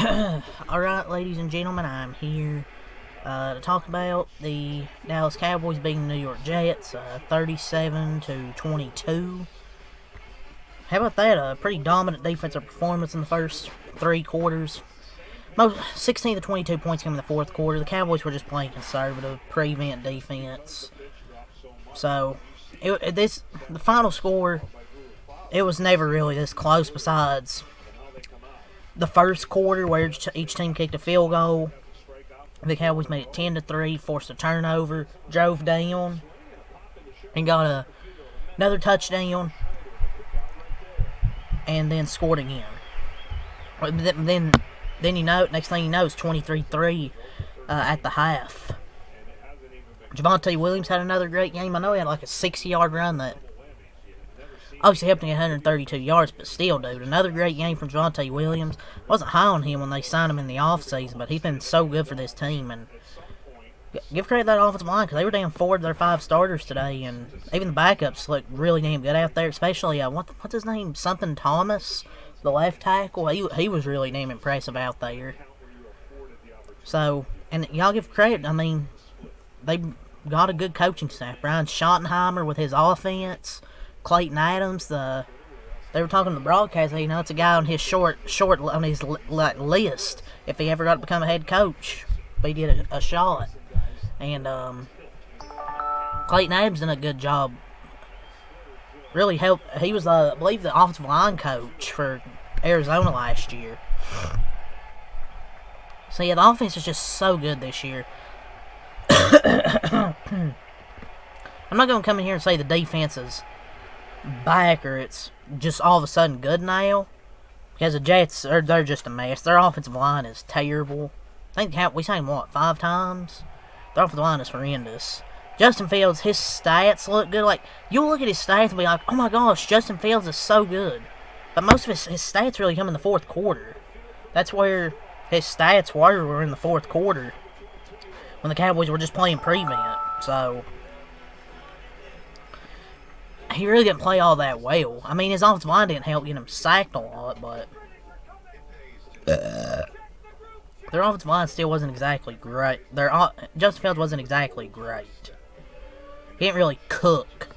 Alright, ladies and gentlemen, I'm here to talk about the Dallas Cowboys beating the New York Jets 37-22. How about that? A pretty dominant defensive performance in the first three quarters. 16 to 22 points came in the fourth quarter. The Cowboys were just playing conservative, prevent defense. So, the final score, it was never really this close besides the first quarter where each team kicked a field goal. The Cowboys made it 10-3, forced a turnover, drove down, and got another touchdown, and then scored again. Then next thing you know, it's 23-3 at the half. Javonte Williams had another great game. I know he had like a 60-yard run that obviously helped him get 132 yards, but still, dude, another great game from Javonte Williams. Wasn't high on him when they signed him in the offseason, but he's been so good for this team. And give credit to that offensive line, because they were down 4 of their 5 starters today, and even the backups looked really damn good out there, especially, what's his name? Something Thomas, the left tackle. He was really damn impressive out there. So, and y'all give credit, I mean, they got a good coaching staff. Brian Schottenheimer with his offense. Clayton Adams, they were talking to the broadcast, it's a guy on his short on his list if he ever got to become a head coach. But he did a shot. And Clayton Adams did a good job. Really helped. He was, I believe, the offensive line coach for Arizona last year. So yeah, the offense is just so good this year. I'm not going to come in here and say the defense is back or it's just all of a sudden good now, because the Jets they're just a mess. Their offensive line is terrible. I think we signed 5 times. Their offensive line is horrendous. Justin Fields, his stats look good. Like, you'll look at his stats and be like, oh my gosh, Justin Fields is so good. But most of his stats really come in the fourth quarter. That's where his stats were in the fourth quarter, when the Cowboys were just playing prevent. So he really didn't play all that well. I mean, his offensive line didn't help get him sacked a lot, but their offensive line still wasn't exactly great. Justin Fields wasn't exactly great. He didn't really cook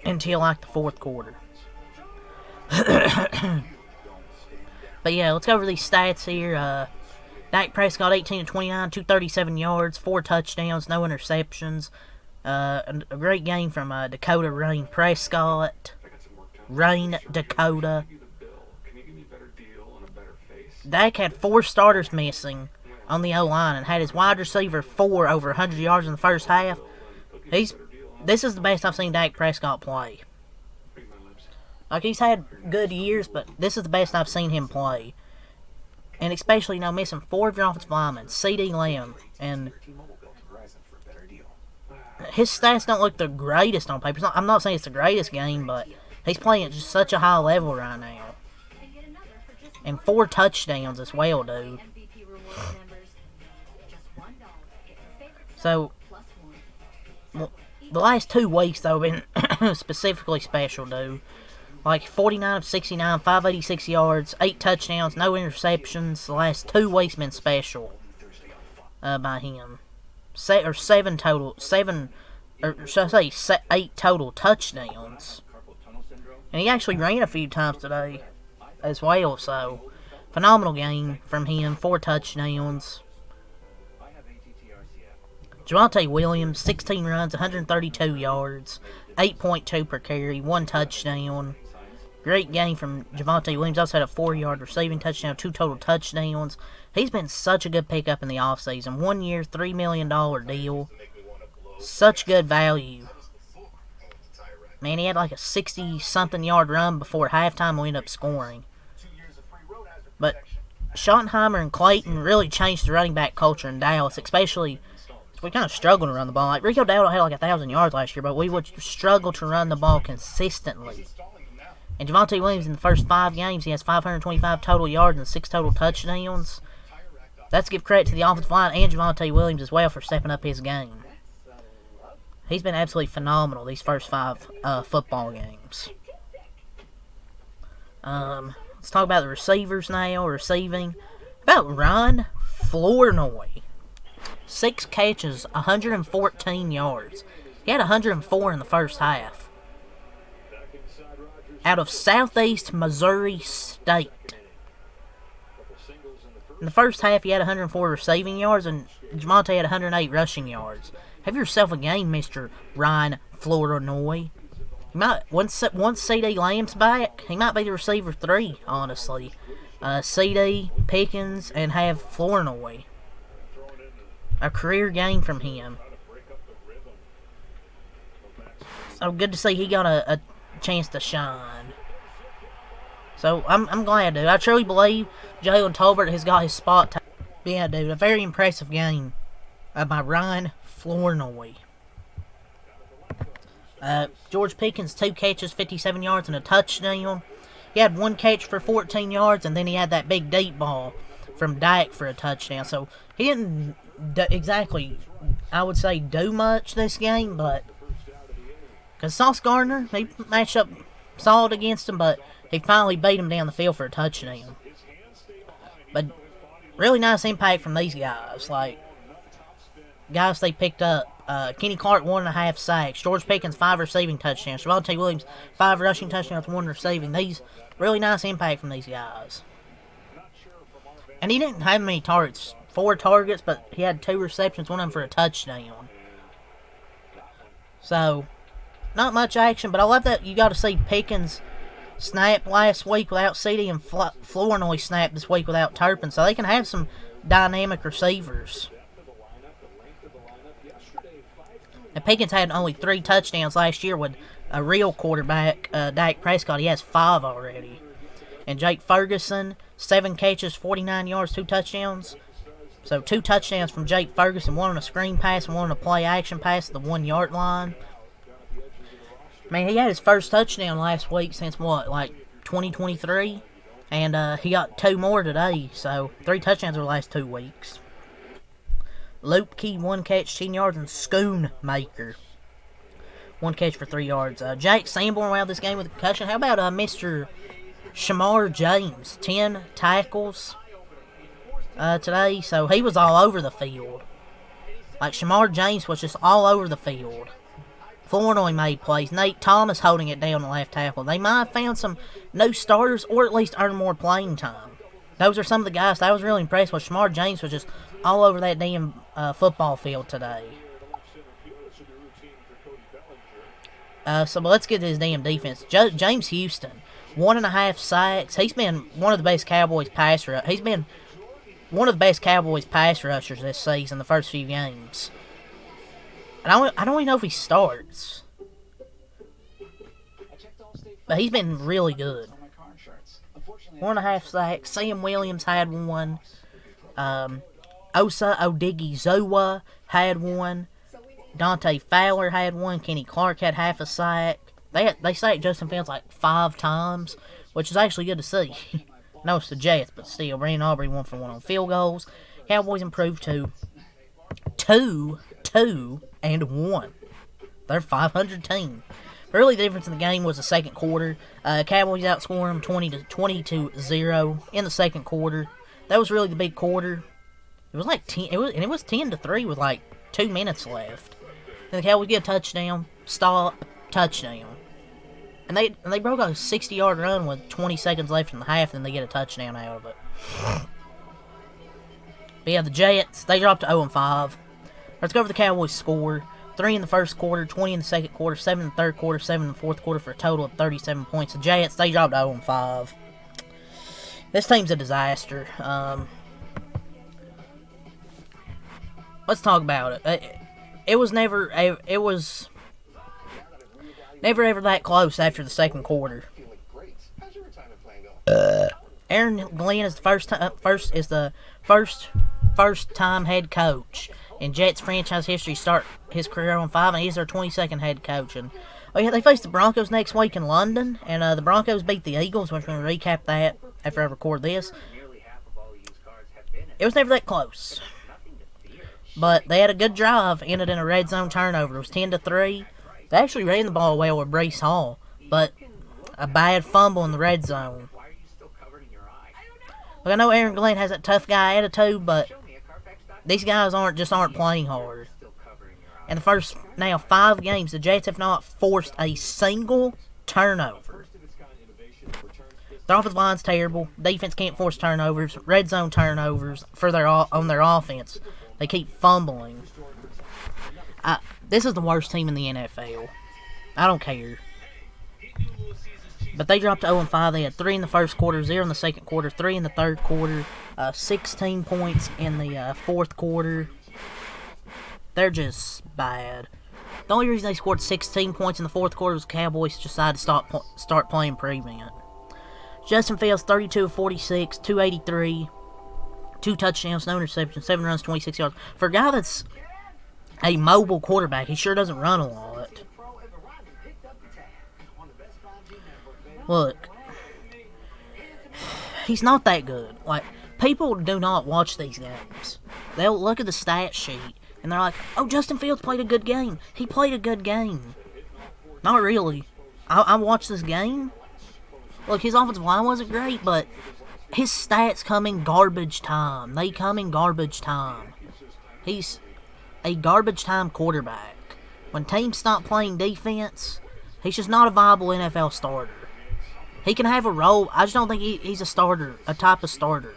until like the fourth quarter. But yeah, let's go over these stats here. Dak Prescott, 18 to 29, 237 yards, 4 touchdowns, no interceptions. A great game from Dakota Rain Prescott. Rain Dakota. Dak had 4 starters missing on the O-line and had his wide receiver 4 over 100 yards in the first half. This is the best I've seen Dak Prescott play. Like, he's had good years, but this is the best I've seen him play. And especially, missing 4 of your offensive linemen, C.D. Lamb, and his stats don't look the greatest on paper. I'm not saying it's the greatest game, but he's playing at just such a high level right now. And 4 touchdowns as well, dude. So, the last 2 weeks, though, have been specifically special, dude. Like, 49 of 69, 586 yards, 8 touchdowns, no interceptions. The last 2 weeks been special by him. 8 total touchdowns. And he actually ran a few times today as well, so phenomenal game from him, 4 touchdowns. Javonte Williams, 16 runs, 132 yards, 8.2 per carry, 1 touchdown. Great game from Javonte Williams. Also had a 4-yard receiving touchdown, 2 total touchdowns. He's been such a good pickup in the offseason. 1 year, $3 million deal. Such good value. Man, he had like a 60-something yard run before halftime we ended up scoring. But Schottenheimer and Clayton really changed the running back culture in Dallas, especially we kind of struggled to run the ball. Like, Rico Dowdle had like 1,000 yards last year, but we would struggle to run the ball consistently. And Javonte Williams, in the first 5 games, he has 525 total yards and 6 total touchdowns. That's to give credit to the offensive line and Javonte Williams as well for stepping up his game. He's been absolutely phenomenal these first 5 football games. Let's Let's talk about the receivers now. Receiving. About Ryan Flournoy. 6 catches, 114 yards. He had 104 in the first half. Out of Southeast Missouri State. In the first half, he had 104 receiving yards, and Javonte had 108 rushing yards. Have yourself a game, Mr. Ryan Flournoy. He might, once CD Lamb's back, he might be the receiver 3, honestly. CD, Pickens, and have Flournoy. A career game from him. So good to see he got a chance to shine. So I'm glad, dude. I truly believe Jalen Tolbert has got his spot. Yeah, dude, a very impressive game by Ryan Flournoy. George Pickens, 2 catches, 57 yards, and a touchdown. He had 1 catch for 14 yards, and then he had that big deep ball from Dak for a touchdown. So he didn't exactly, I would say, do much this game, but because Sauce Gardner, he matched up solid against him, but he finally beat him down the field for a touchdown. But really nice impact from these guys, like guys they picked up. Kenny Clark, 1.5 sacks. George Pickens, 5 receiving touchdowns. Javonte Williams, 5 rushing touchdowns, 1 receiving. These really nice impact from these guys. And he didn't have many targets. 4 targets, but he had 2 receptions, one of them for a touchdown. So, not much action, but I love that you got to see Pickens snap last week without CD and Flournoy snap this week without Turpin, so they can have some dynamic receivers. And Pickens had only 3 touchdowns last year with a real quarterback, Dak Prescott. He has 5 already. And Jake Ferguson, 7 catches, 49 yards, 2 touchdowns. So 2 touchdowns from Jake Ferguson, 1 on a screen pass and 1 on a play action pass at the 1-yard line. Man, he had his first touchdown last week since what, like 2023? And he got 2 more today, so 3 touchdowns over the last 2 weeks. Lupke, 1 catch, 10 yards, and Schoonmaker, 1 catch for 3 yards. Jake Sanborn went out this game with a concussion. How about Mr. Shamar James, 10 tackles today, so he was all over the field. Like, Shamar James was just all over the field. Flournoy made plays. Nate Thomas holding it down the left tackle. They might have found some new starters or at least earned more playing time. Those are some of the guys that I was really impressed with. Shamar James was just all over that damn football field today. So let's get to his damn defense. James Houston, 1.5 sacks. He's been one of the best Cowboys pass rushers. He's been one of the best Cowboys pass rushers this season, the first few games. And I don't even know if he starts. But he's been really good. 1.5 sacks. Sam Williams had 1. Osa Odighizuwa had 1. Dante Fowler had 1. Kenny Clark had half a sack. They sacked Justin Fields like 5 times, which is actually good to see. No, it's the Jets, but still. Brandon Aubrey 1 for 1 on field goals. Cowboys improved to 2-2-1. They're a 500 team. Really, the difference in the game was the second quarter. Cowboys outscored them 20-0 in the second quarter. That was really the big quarter. It was like 10. It was 10-3 with like 2 minutes left. And the Cowboys get a touchdown, stop, touchdown, and they broke a 60-yard run with 20 seconds left in the half, and they get a touchdown out of it. But yeah, the Jets, they dropped to 0-5. Let's go over the Cowboys' score. 3 in the first quarter, 20 in the second quarter, 7 in the third quarter, 7 in the fourth quarter for a total of 37 points. The Jets, they dropped to 0-5. This team's a disaster. Let's talk about it. It was never ever that close after the second quarter. Aaron Glenn is the first time head coach in Jets franchise history. Start his career on 5, and he's their 22nd head coach. And they face the Broncos next week in London, and the Broncos beat the Eagles. We're going to recap that after I record this. It was never that close, but they had a good drive. Ended in a red zone turnover. It was 10-3. They actually ran the ball well with Breece Hall, but a bad fumble in the red zone. Like, I know Aaron Glenn has that tough guy attitude, but these guys aren't playing hard. In the first, now, 5 games, the Jets have not forced a single turnover. Their offensive line's terrible. Defense can't force turnovers. Red zone turnovers on their offense. They keep fumbling. This is the worst team in the NFL. I don't care. But they dropped to 0-5. They had 3 in the first quarter, 0 in the second quarter, 3 in the third quarter, 16 points in the fourth quarter. They're just bad. The only reason they scored 16 points in the fourth quarter was the Cowboys decided to start playing prevent. Justin Fields, 32 of 46, 283, 2 touchdowns, no interceptions, 7 runs, 26 yards. For a guy that's a mobile quarterback, he sure doesn't run a lot. Look, he's not that good. Like, people do not watch these games. They'll look at the stat sheet, and they're like, oh, Justin Fields played a good game. He played a good game. Not really. I watched this game. Look, his offensive line wasn't great, but his stats come in garbage time. They come in garbage time. He's a garbage time quarterback. When teams stop playing defense, he's just not a viable NFL starter. He can have a role. I just don't think he's a starter, a type of starter.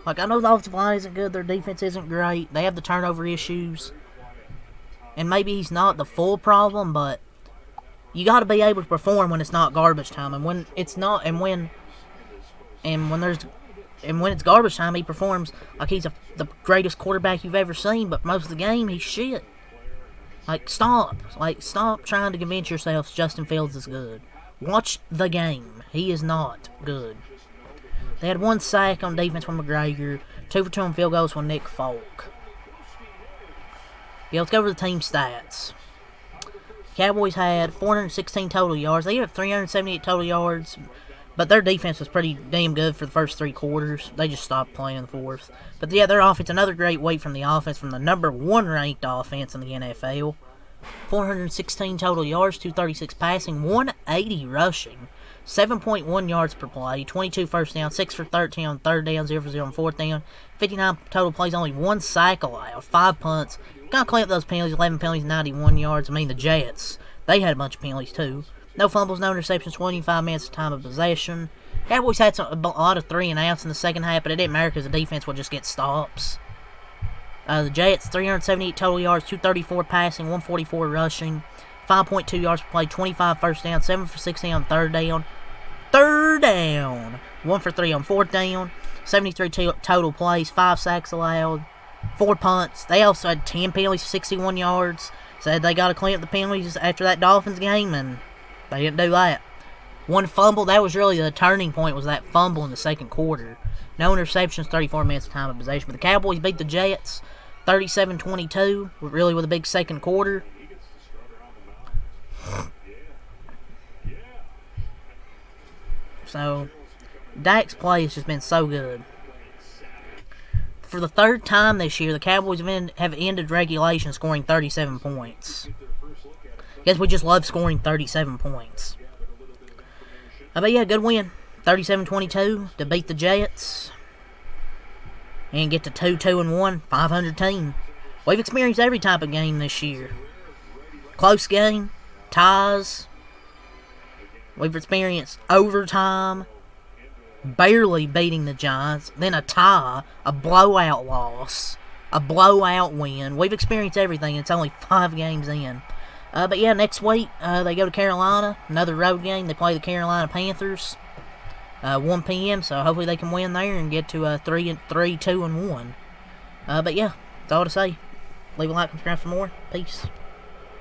Like, I know the offensive line isn't good. Their defense isn't great. They have the turnover issues. And maybe he's not the full problem, but you got to be able to perform when it's not garbage time. And when it's not, and when it's garbage time, he performs like he's the greatest quarterback you've ever seen. But most of the game, he's shit. Like, stop trying to convince yourselves Justin Fields is good. Watch the game. He is not good. They had 1 sack on defense from McGregor, 2 for 2 on field goals from Nick Folk. Yeah, let's go over the team stats. Cowboys had 416 total yards. They had 378 total yards, but their defense was pretty damn good for the first 3 quarters. They just stopped playing in the fourth. But yeah, their offense, another great weight from the offense, from the number 1 ranked offense in the NFL. 416 total yards, 236 passing, 180 rushing, 7.1 yards per play, 22 first down, 6 for 13 on third down, 0 for 0 on fourth down, 59 total plays, only 1 sack allowed, 5 punts. Gotta clean up those penalties, 11 penalties, 91 yards. I mean, the Jets, they had a bunch of penalties too. No fumbles, no interceptions, 25 minutes of time of possession. Cowboys had a lot of 3 and outs in the second half, but it didn't matter because the defense would just get stops. The Jets, 378 total yards, 234 passing, 144 rushing, 5.2 yards per play, 25 first down, 7 for 16 on third down. 1 for 3 on fourth down, 73 total plays, 5 sacks allowed, 4 punts. They also had 10 penalties, 61 yards. Said they got to clean up the penalties after that Dolphins game, and they didn't do that. 1 fumble, that was really the turning point, was that fumble in the second quarter. No interceptions, 34 minutes of time of possession. But the Cowboys beat the Jets 37-22, really with a big second quarter. So, Dak's play has just been so good. For the 3rd time this year, the Cowboys have ended regulation scoring 37 points. Guess we just love scoring 37 points. But yeah, good win. 37-22 to beat the Jets. And get to 2-2-1, 500 team. We've experienced every type of game this year. Close game, ties. We've experienced overtime, barely beating the Giants, then a tie, a blowout loss, a blowout win. We've experienced everything. It's only 5 games in. But yeah, next week they go to Carolina, another road game. They play the Carolina Panthers, 1 p.m. So hopefully they can win there and get to 3-2-1. But yeah, that's all to say. Leave a like, subscribe for more. Peace.